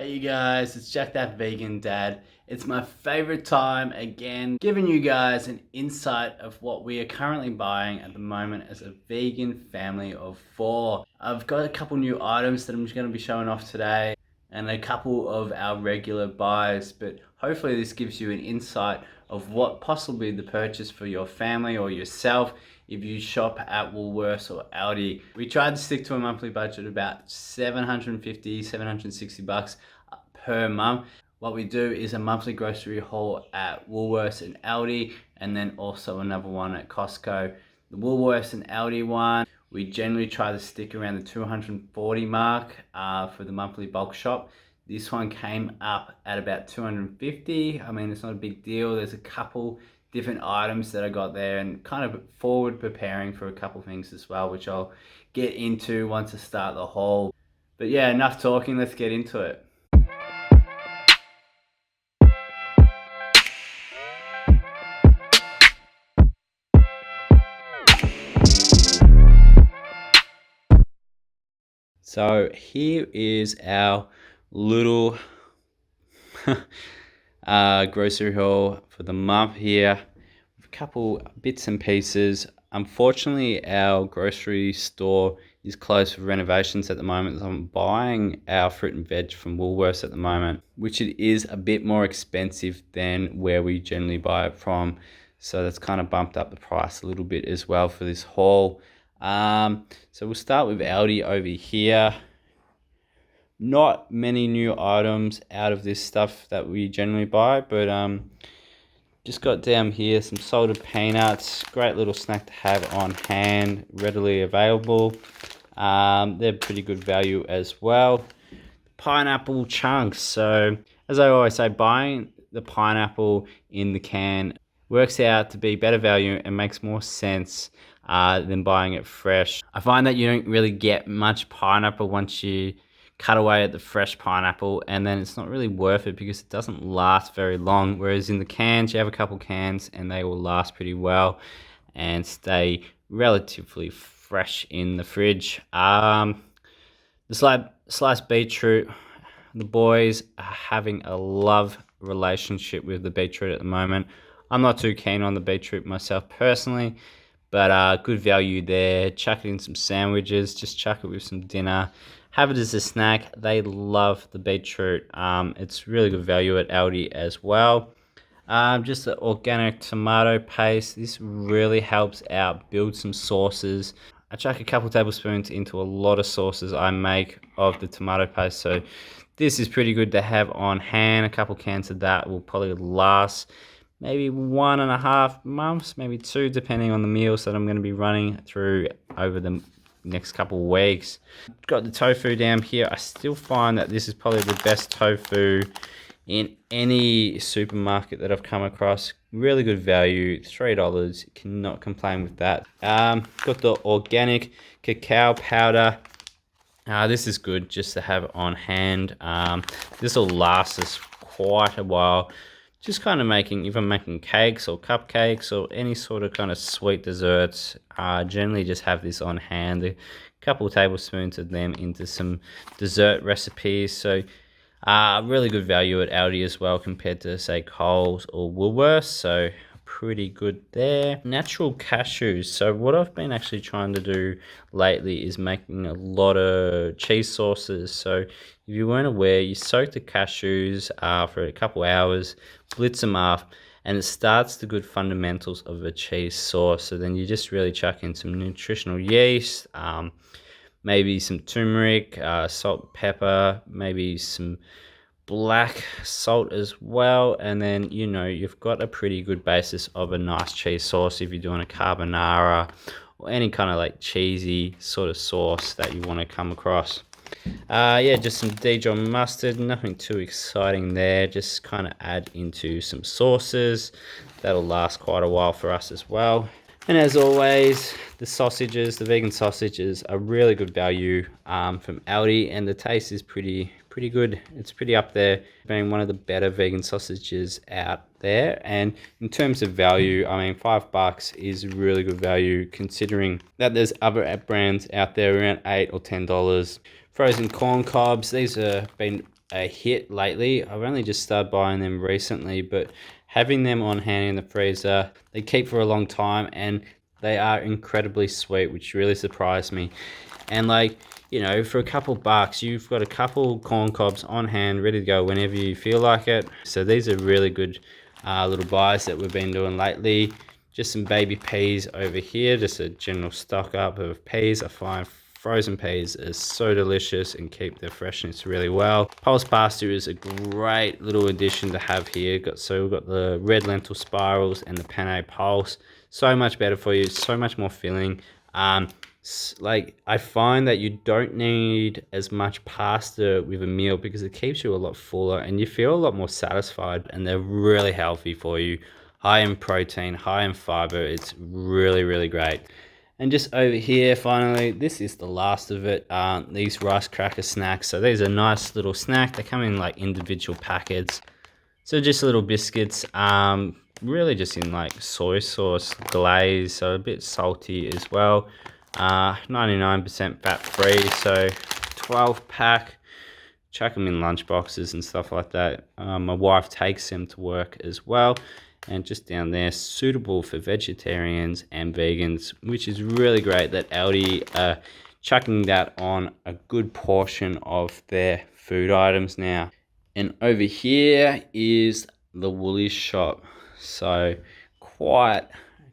Hey you guys, it's Jack that Vegan Dad. It's my favorite time again, giving you guys an insight of what we are currently buying at the moment as a vegan family of 4. I've got a couple new items that I'm just going to be showing off today and a couple of our regular buys, but hopefully this gives you an insight of what possibly the purchase for your family or yourself if you shop at Woolworths or Aldi. We tried to stick to a monthly budget of about 750, 760 bucks per month. What we do is a monthly grocery haul at Woolworths and Aldi, and then also another one at Costco. The Woolworths and Aldi one, we generally try to stick around the 240 mark for the monthly bulk shop. This one came up at about 250. I mean, it's not a big deal. There's a couple different items that I got there and kind of forward preparing for a couple things as well, which I'll get into once I start the haul. But yeah, enough talking, let's get into it. So here is our little grocery haul for the month here. A couple bits and pieces. Unfortunately, our grocery store is closed for renovations at the moment, so I'm buying our fruit and veg from Woolworths at the moment, which it is a bit more expensive than where we generally buy it from. So that's kind of bumped up the price a little bit as well for this haul. So we'll start with Aldi over here. Not many new items out of this stuff that we generally buy, but just got down here some salted peanuts. Great little snack to have on hand, readily available. They're pretty good value as well. Pineapple chunks. So as I always say, buying the pineapple in the can works out to be better value and makes more sense than buying it fresh. I find that you don't really get much pineapple once you cut away at the fresh pineapple, and then it's not really worth it because it doesn't last very long. Whereas in the cans, you have a couple cans and they will last pretty well and stay relatively fresh in the fridge. The sliced beetroot, the boys are having a love relationship with the beetroot at the moment. I'm not too keen on the beetroot myself personally, but good value there. Chuck it in some sandwiches, just chuck it with some dinner. Have it as a snack. They love the beetroot. It's really good value at Aldi as well. Just the organic tomato paste. This really helps out build some sauces. I chuck a couple tablespoons into a lot of sauces I make of the tomato paste. So this is pretty good to have on hand. A couple cans of that will probably last maybe 1.5 months, maybe 2, depending on the meals that I'm going to be running through over the next couple of weeks. Got the tofu down here. I still find that this is probably the best tofu in any supermarket that I've come across. Really good value, $3. Cannot complain with that. Got the organic cacao powder. This is good just to have on hand. This will last us quite a while. Just kind of making, if I'm making cakes or cupcakes or any sort of kind of sweet desserts, generally just have this on hand. A couple of tablespoons of them into some dessert recipes. So really good value at Aldi as well compared to, say, Coles or Woolworths. So pretty good there. Natural cashews. So what I've been actually trying to do lately is making a lot of cheese sauces. So if you weren't aware, you soak the cashews for a couple hours, blitz them up, and it starts the good fundamentals of a cheese sauce. So then you just really chuck in some nutritional yeast, maybe some turmeric, salt, pepper, maybe some black salt as well, and then you've got a pretty good basis of a nice cheese sauce if you're doing a carbonara or any kind of like cheesy sort of sauce that you want to come across. Yeah, just some Dijon mustard, nothing too exciting there, just kind of add into some sauces. That'll last quite a while for us as well. And as always, the sausages, the vegan sausages are really good value from Aldi, and the taste is pretty good. It's pretty up there, being one of the better vegan sausages out there. And in terms of value, I mean, $5 is really good value considering that there's other brands out there around $8 or $10. Frozen corn cobs, these have been a hit lately. I've only just started buying them recently, but having them on hand in the freezer, they keep for a long time and they are incredibly sweet, which really surprised me. And like, you know, for a couple bucks, you've got a couple corn cobs on hand, ready to go whenever you feel like it. So these are really good little buys that we've been doing lately. Just some baby peas over here, just a general stock up of peas. I find frozen peas is so delicious and keep their freshness really well. Pulse pasta is a great little addition to have here. We've got the red lentil spirals and the penne pulse. So much better for you, so much more filling. Like, I find that you don't need as much pasta with a meal because it keeps you a lot fuller and you feel a lot more satisfied, and they're really healthy for you. High in protein, high in fiber. It's really, really great. And just over here, finally, this is the last of it. These rice cracker snacks. So these are nice little snack. They come in like individual packets. So just little biscuits, really just in like soy sauce glaze, so a bit salty as well. 99% fat free, so 12 pack. Chuck them in lunch boxes and stuff like that. My wife takes them to work as well. And just down there, suitable for vegetarians and vegans, which is really great that Aldi are chucking that on a good portion of their food items now. And over here is the Woolies shop. So quite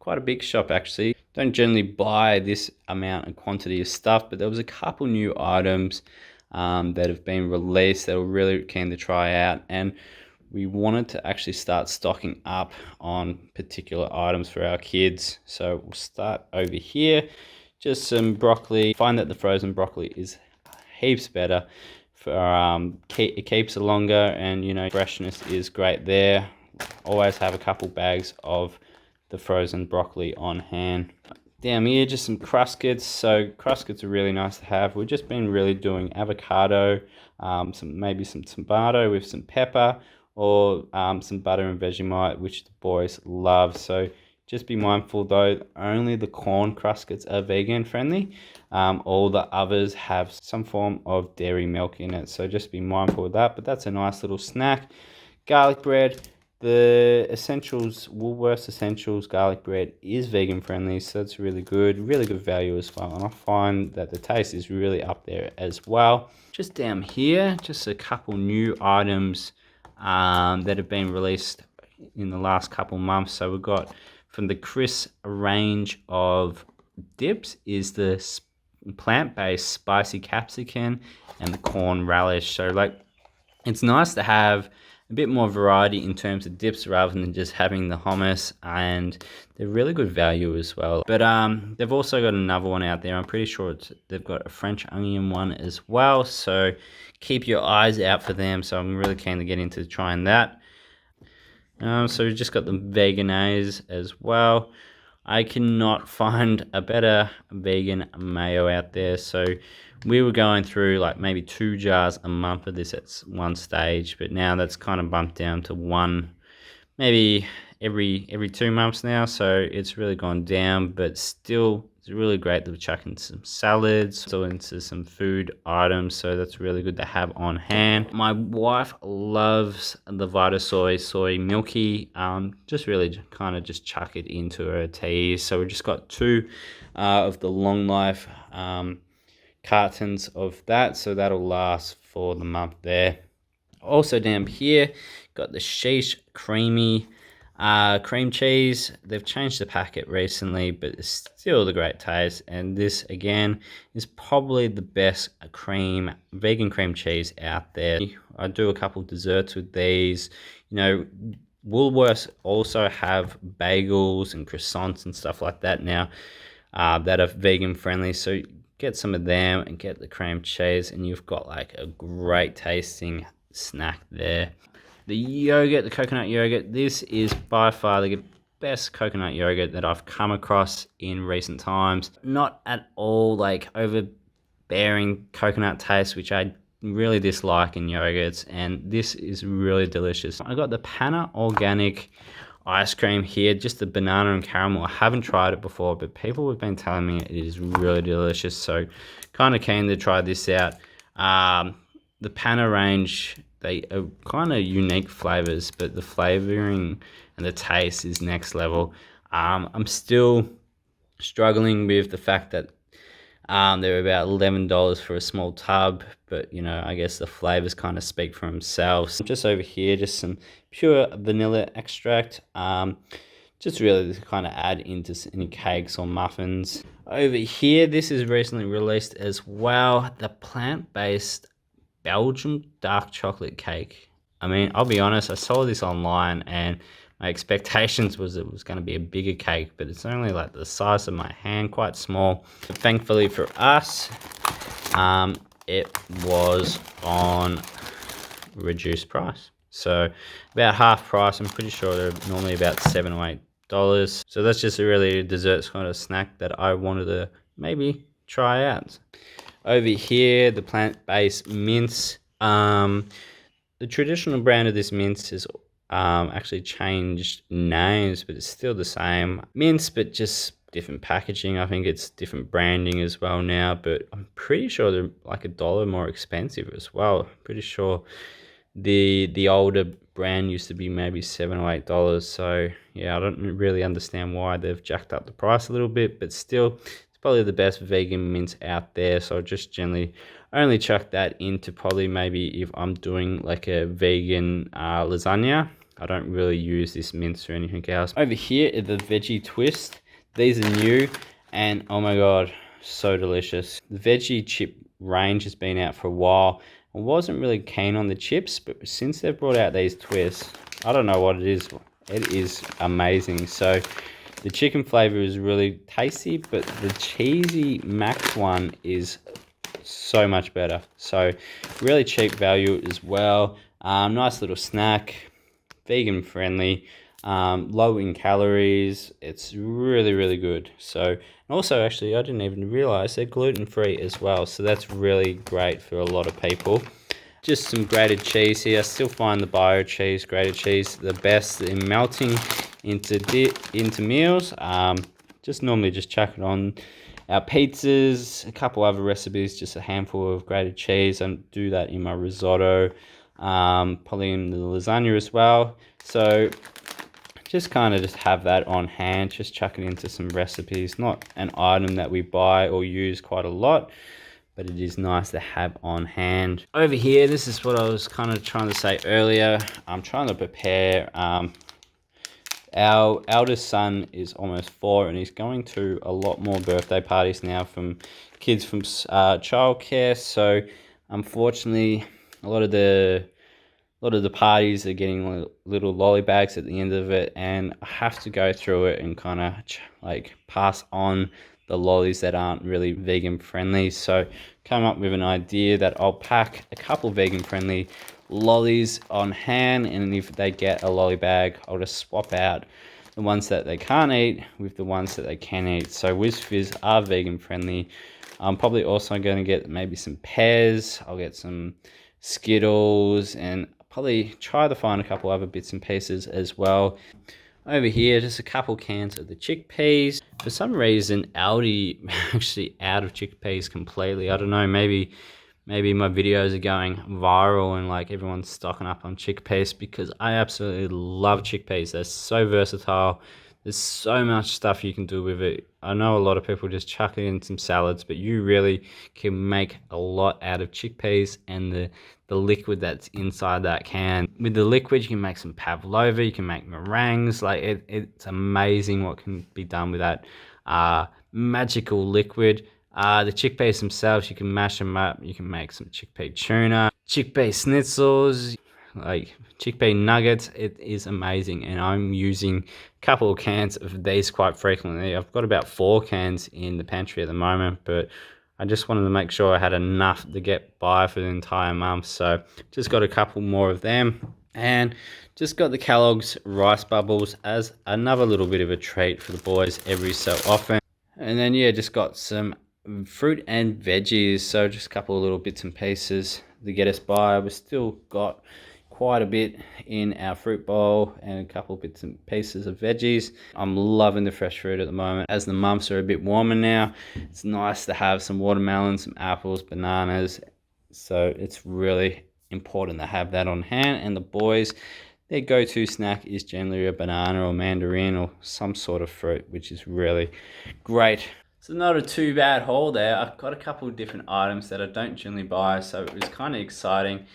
a big shop actually. Don't generally buy this amount and quantity of stuff, but there was a couple new items that have been released that we're really keen to try out, and we wanted to actually start stocking up on particular items for our kids. So we'll start over here. Just some broccoli. Find that the frozen broccoli is heaps better for it keeps it longer, and you know, freshness is great there. Always have a couple bags of the frozen broccoli on hand. Down here, just some Cruskets. So Cruskets are really nice to have. We've just been really doing avocado, maybe some tomato with some pepper, or some butter and Vegemite, which the boys love. So just be mindful though, only the corn Cruskets are vegan friendly. All the others have some form of dairy milk in it, so just be mindful of that. But that's a nice little snack. Garlic bread. The Essentials, Woolworths Essentials garlic bread is vegan friendly, so it's really good value as well. And I find that the taste is really up there as well. Just down here, just a couple new items that have been released in the last couple months. So we've got from the Chris range of dips is the plant-based spicy capsicum and the corn relish. So like, it's nice to have a bit more variety in terms of dips rather than just having the hummus, and they're really good value as well. But they've also got another one out there. I'm pretty sure they've got a French onion one as well, so keep your eyes out for them. So I'm really keen to get into trying that. So we've just got the veganese as well. I cannot find a better vegan mayo out there, so we were going through like maybe 2 jars a month of this at one stage, but now that's kind of bumped down to one, maybe every 2 months now. So it's really gone down, but still it's really great to chuck in some salads, so into some food items. So that's really good to have on hand. My wife loves the Vita soy milky. Just really kind of just chuck it into her teas. So we just got 2 of the long life cartons of that, so that'll last for the month there. Also down here, got the Sheesh creamy cream cheese. They've changed the packet recently, but it's still the great taste, and this again is probably the best vegan cream cheese out there. I do a couple desserts with these. You know, Woolworths also have bagels and croissants and stuff like that now that are vegan friendly, so get some of them and get the cream cheese, and you've got like a great tasting snack there. The yogurt, the coconut yogurt, this is by far the best coconut yogurt that I've come across in recent times. Not at all like overbearing coconut taste, which I really dislike in yogurts, and this is really delicious. I got the Panna organic ice cream here, just the banana and caramel. I haven't tried it before, but people have been telling me it is really delicious, so kind of keen to try this out. The Panna range They are kind of unique flavors, but the flavoring and the taste is next level. I'm still struggling with the fact that they're about $11 for a small tub, but you know, I guess the flavors kind of speak for themselves. Just over here, just some pure vanilla extract, just really to kind of add into any cakes or muffins. Over here, this is recently released as well, the plant-based Belgian dark chocolate cake. I mean, I'll be honest, I saw this online and my expectations was it was going to be a bigger cake, but it's only like the size of my hand, quite small. But thankfully for us, it was on reduced price. So about half price. I'm pretty sure they're normally about $7 or $8. So that's just a really dessert kind of snack that I wanted to maybe try out. Over here, the plant-based mince. The traditional brand of this mince has actually changed names, but it's still the same mince, but just different packaging. I think it's different branding as well now, but I'm pretty sure they're like $1 more expensive as well. I'm pretty sure the older brand used to be maybe $7 or $8. So yeah, I don't really understand why they've jacked up the price a little bit, but still, it's probably the best vegan mince out there. So I just generally only chuck that into probably maybe if I'm doing like a vegan lasagna. I don't really use this mince or anything else. Over here are the Vege Twists. These are new and oh my god, so delicious. The veggie chip range has been out for a while. I wasn't really keen on the chips, but since they've brought out these twists, I don't know what it is. It is amazing. So the chicken flavor is really tasty, but the cheesy mac one is so much better. So really cheap value as well. Nice little snack, vegan friendly, low in calories. It's really good. So also, actually, I didn't even realize they're gluten-free as well, so that's really great for a lot of people. Just some grated cheese here. I still find the bio cheese, grated cheese, the best in melting into meals. Just normally just chuck it on our pizzas, a couple other recipes, just a handful of grated cheese. I do that in my risotto, probably in the lasagna as well. So just kind of just have that on hand, just chuck it into some recipes. Not an item that we buy or use quite a lot, but it is nice to have on hand. Over here, this is what I was kind of trying to say earlier. I'm trying to prepare, our eldest son is almost 4 and he's going to a lot more birthday parties now from kids from childcare. So unfortunately, a lot of the parties are getting little lolly bags at the end of it, and I have to go through it and kind of like pass on the lollies that aren't really vegan friendly. So come up with an idea that I'll pack a couple vegan friendly lollies on hand, and if they get a lolly bag, I'll just swap out the ones that they can't eat with the ones that they can eat. So Whiz Fizz are vegan friendly. I'm probably also going to get maybe some pears. I'll get some Skittles and probably try to find a couple other bits and pieces as well. Over here, just a couple cans of the chickpeas. For some reason, Aldi actually out of chickpeas completely. I don't know, maybe my videos are going viral and like everyone's stocking up on chickpeas, because I absolutely love chickpeas. They're so versatile. There's so much stuff you can do with it. I know a lot of people just chuck it in some salads, but you really can make a lot out of chickpeas and the liquid that's inside that can. With the liquid, you can make some pavlova, you can make meringues. Like it's amazing what can be done with that magical liquid. The chickpeas themselves, you can mash them up. You can make some chickpea tuna, chickpea schnitzels, like chickpea nuggets. It is amazing, and I'm using a couple of cans of these quite frequently. I've got about 4 cans in the pantry at the moment, but I just wanted to make sure I had enough to get by for the entire month. So just got a couple more of them, and just got the Kellogg's rice bubbles as another little bit of a treat for the boys every so often. And then yeah, just got some fruit and veggies, so just a couple of little bits and pieces to get us by. We've still got quite a bit in our fruit bowl and a couple of bits and pieces of veggies. I'm loving the fresh fruit at the moment. As the months are a bit warmer now, it's nice to have some watermelons, some apples, bananas. So it's really important to have that on hand. And the boys, their go-to snack is generally a banana or mandarin or some sort of fruit, which is really great. So not a too bad haul there. I've got a couple of different items that I don't generally buy, so it was kind of exciting.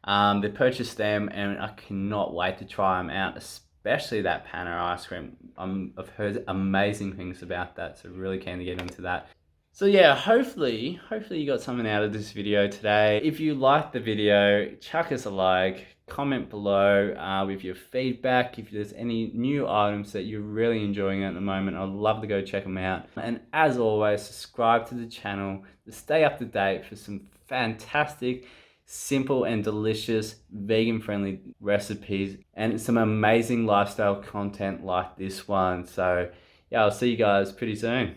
They purchased them, and I cannot wait to try them out, especially that panna ice cream. I've heard amazing things about that, so really keen to get into that. So yeah, hopefully you got something out of this video today. If you liked the video, chuck us a like, comment below with your feedback. If there's any new items that you're really enjoying at the moment, I'd love to go check them out. And as always, subscribe to the channel to stay up to date for some fantastic, simple and delicious vegan friendly recipes and some amazing lifestyle content like this one. So yeah, I'll see you guys pretty soon.